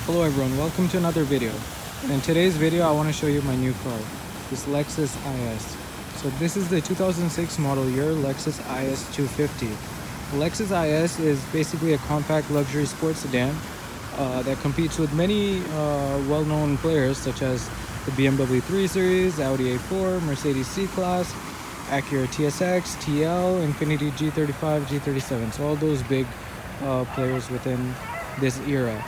Hello everyone, welcome to another video. And in today's video I want to show you my new car, this Lexus IS. So this is the 2006 model year Lexus IS250. The Lexus IS is basically a compact luxury sports sedan that competes with many well-known players such as the BMW 3 Series, Audi A4, Mercedes C-Class, Acura TSX, TL, Infiniti G35, G37. So all those big players within this era.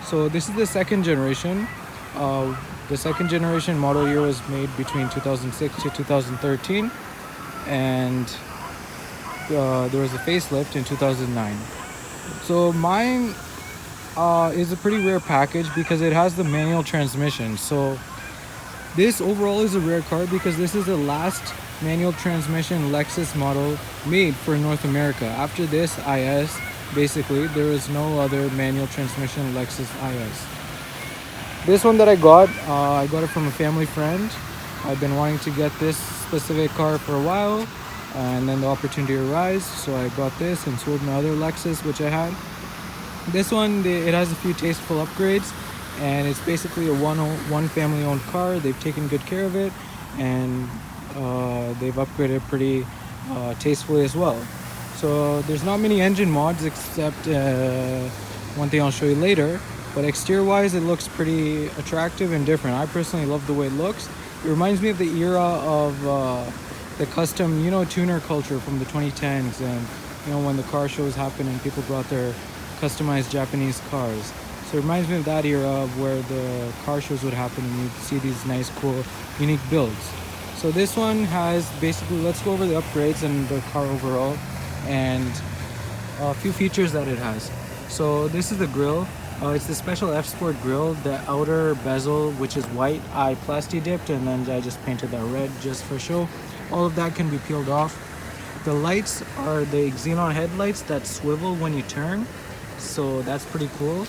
So this is the second generation. The second generation model year was made between 2006 to 2013, and there was a facelift in 2009. So mine is a pretty rare package because it has the manual transmission. So this overall is a rare car because this is the last manual transmission Lexus model made for North America. After this IS, basically there is no other manual transmission Lexus IS. This one that I got it from a family friend. I've been wanting to get this specific car for a while, and then the opportunity arose, so I got this and sold my other Lexus which I had. This one, it has a few tasteful upgrades, and it's basically a one family owned car. They've taken good care of it, and they've upgraded pretty tastefully as well. So there's not many engine mods except one thing I'll show you later, but exterior wise it looks pretty attractive and different. I personally love the way it looks. It reminds me of the era of the custom, tuner culture from the 2010s, and when the car shows happened and people brought their customized Japanese cars. So it reminds me of that era of where the car shows would happen and you'd see these nice, cool, unique builds. So this one has basically, let's go over the upgrades and the car overall and a few features that it has. So this is the grille. It's the special F Sport grille. The outer bezel, which is white, I plasti dipped, and then I just painted that red just for show. All of that can be peeled off. The lights are the xenon headlights that swivel when you turn, so that's pretty cool.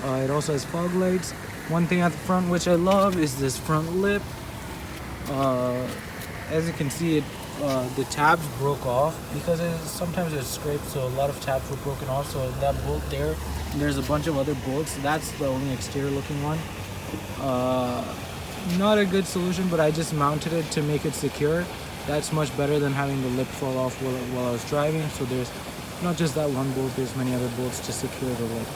It also has fog lights. One thing at the front which I love is this front lip. As you can see, the tabs broke off because sometimes it's scraped, so a lot of tabs were broken off. So that bolt there, and there's a bunch of other bolts. That's the only exterior looking one. Not a good solution, but I just mounted it to make it secure. That's much better than having the lip fall off while I was driving. So there's not just that one bolt, there's many other bolts to secure the lip.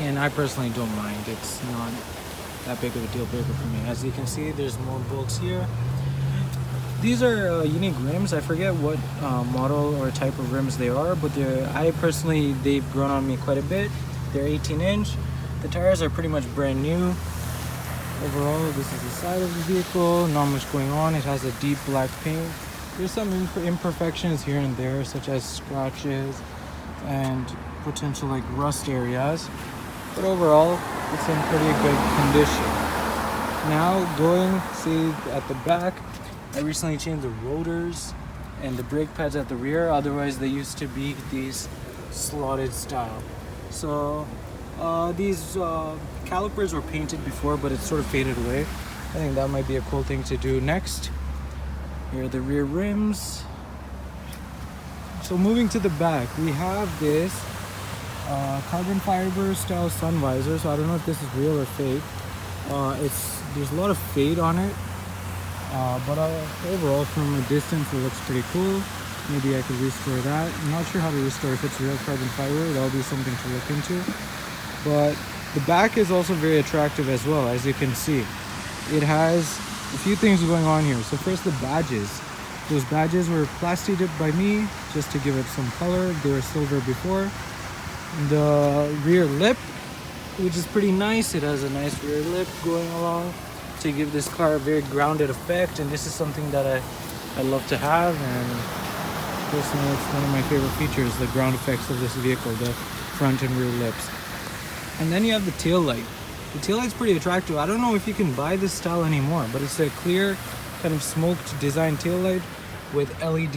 And I personally don't mind. It's not that big of a deal breaker for me. As you can see, there's more bolts here. These are unique rims. I forget what model or type of rims they are, but they've grown on me quite a bit. They're 18-inch. The tires are pretty much brand new. Overall, this is the side of the vehicle. Not much going on. It has a deep black paint. There's some imperfections here and there, such as scratches and potential rust areas. But overall, it's in pretty good condition. Now, see at the back, I recently changed the rotors and the brake pads at the rear. Otherwise, they used to be these slotted style. So these calipers were painted before, but it's sort of faded away. I think that might be a cool thing to do next. Here are the rear rims. So moving to the back, we have this carbon fiber style sun visor. So I don't know if this is real or fake. There's a lot of fade on it. But overall, from a distance, it looks pretty cool. Maybe I could restore that. I'm not sure how to restore if it's real carbon fiber. That'll be something to look into. But the back is also very attractive as well, as you can see. It has a few things going on here. So first, the badges. Those badges were plasti dipped by me just to give it some color. They were silver before. The rear lip, which is pretty nice. It has a nice rear lip going along to give this car a very grounded effect, and this is something that I love to have, and personally it's one of my favorite features, the ground effects of this vehicle, the front and rear lips. And then you have the tail light. The tail light's pretty attractive. I don't know if you can buy this style anymore, but it's a clear kind of smoked design tail light with LED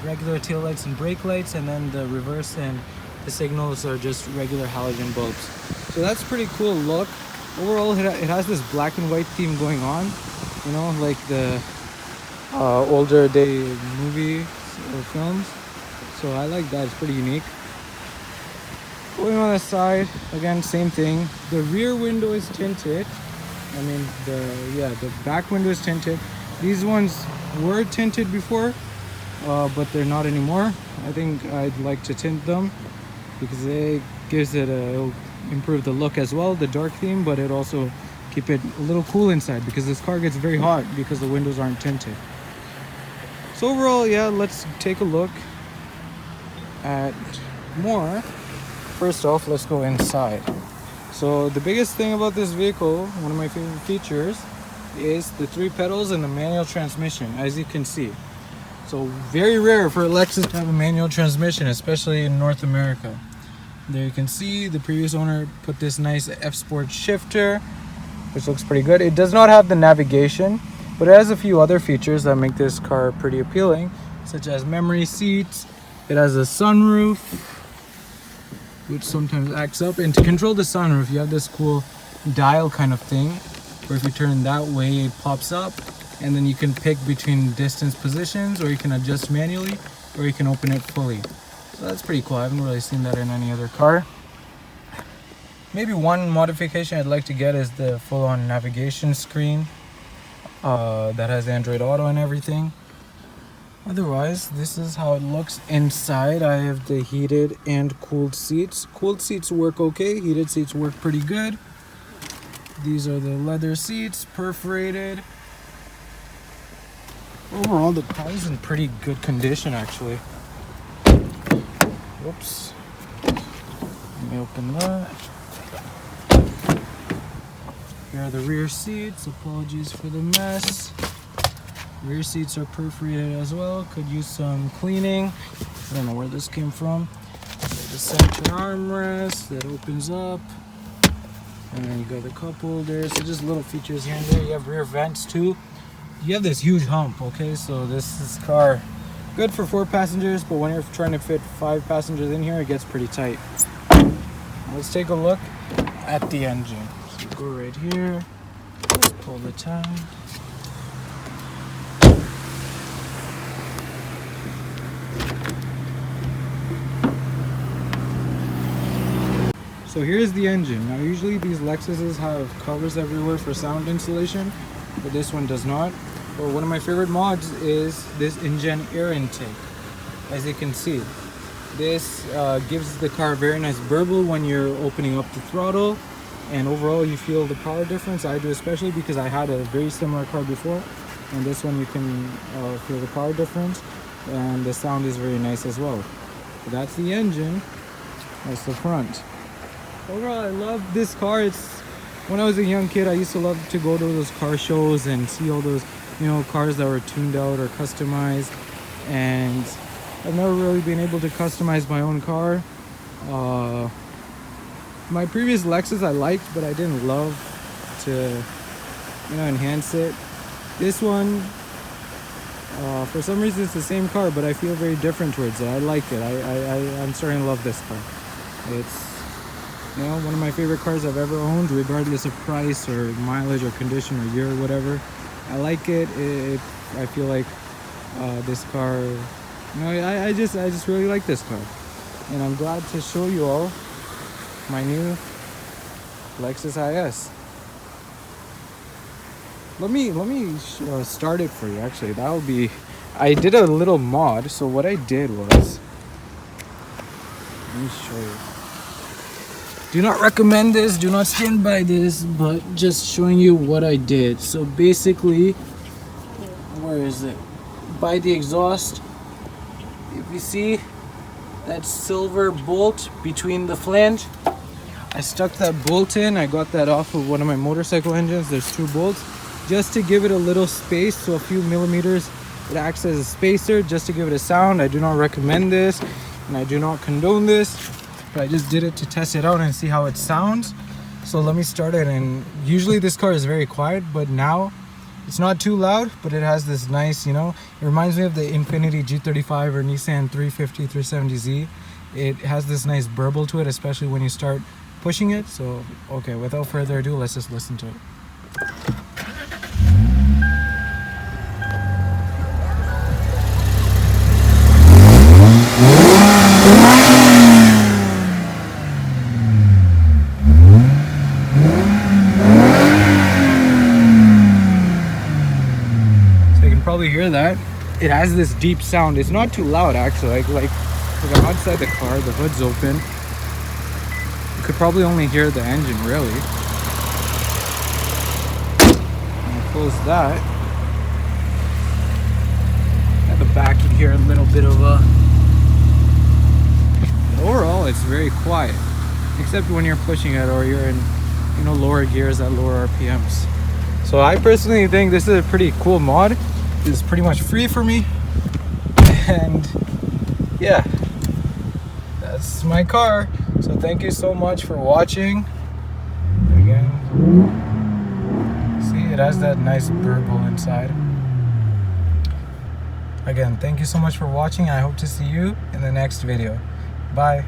regular tail lights and brake lights, and then the reverse and the signals are just regular halogen bulbs. So that's a pretty cool look. Overall, it has this black and white theme going on, like the older day movies or films. So I like that. It's pretty unique. Going on the side, again, same thing. The rear window is tinted. I mean, the back window is tinted. These ones were tinted before, but they're not anymore. I think I'd like to tint them because it gives it it'll improve the look as well, the dark theme, but it also keep it a little cool inside because this car gets very hot because the windows aren't tinted. So overall, yeah, let's take a look at more. First off, let's go inside. So the biggest thing about this vehicle, one of my favorite features, is the 3 pedals and the manual transmission, as you can see. So very rare for a Lexus to have a manual transmission, especially in North America. There you can see the previous owner put this nice F-Sport shifter, which looks pretty good. It does not have the navigation, but it has a few other features that make this car pretty appealing, such as memory seats. It has a sunroof, which sometimes acts up, and to control the sunroof you have this cool dial kind of thing where if you turn that way it pops up, and then you can pick between distance positions, or you can adjust manually, or you can open it fully. So that's pretty cool. I haven't really seen that in any other car. Maybe one modification I'd like to get is the full-on navigation screen that has Android Auto and everything. Otherwise, this is how it looks inside. I have the heated and cooled seats. Cooled seats work okay, heated seats work pretty good. These are the leather seats, perforated. Overall, the car is in pretty good condition, actually. Whoops. Let me open that. Here are the rear seats. Apologies for the mess. Rear seats are perforated as well. Could use some cleaning. I don't know where this came from. The center armrest that opens up. And then you got the cup holder. So just little features here and there. You have rear vents too. You have this huge hump, okay? So this is car good for 4 passengers, but when you're trying to fit 5 passengers in here, it gets pretty tight. Let's take a look at the engine. So go right here. Let's pull the tab. So here's the engine. Now usually these Lexuses have covers everywhere for sound insulation, but this one does not. But one of my favorite mods is this engine air intake. As you can see, this gives the car a very nice burble when you're opening up the throttle, and overall you feel the power difference. I do, especially because I had a very similar car before, and this one you can feel the power difference, and the sound is very nice as well. So that's the engine. That's the front. Overall, I love this car. When I was a young kid, I used to love to go to those car shows and see all those, cars that were tuned out or customized. And I've never really been able to customize my own car. My previous Lexus I liked, but I didn't love to, enhance it. This one, for some reason, it's the same car, but I feel very different towards it. I like it. I'm starting to love this car. It's one of my favorite cars I've ever owned, regardless of price or mileage or condition or year or whatever. I like it. I feel like this car, I just really like this car. And I'm glad to show you all my new Lexus IS. Let me start it for you, actually. I did a little mod. So what I did was, let me show you. Do not recommend this, do not stand by this, but just showing you what I did. So basically, where is it? By the exhaust, if you see that silver bolt between the flange, I stuck that bolt in. I got that off of one of my motorcycle engines. There's 2 bolts, just to give it a little space, so a few millimeters. It acts as a spacer, just to give it a sound. I do not recommend this, and I do not condone this. But I just did it to test it out and see how it sounds. So let me start it. And usually this car is very quiet, but now it's not too loud, but it has this nice, it reminds me of the Infiniti G35 or Nissan 350, 370Z. It has this nice burble to it, especially when you start pushing it. So, okay, without further ado, let's just listen to it. hear that? It has this deep sound. It's not too loud actually. Like I'm outside the car, the hood's open. You could probably only hear the engine really. And close that. At the back you hear a little bit of a... Overall it's very quiet. Except when you're pushing it or you're in, you know, lower gears at lower RPMs. So I personally think this is a pretty cool mod. It's pretty much free for me. And yeah, that's my car. So thank you so much for watching. Again, see, it has that nice burble inside. Again, thank you so much for watching. I hope to see you in the next video. Bye.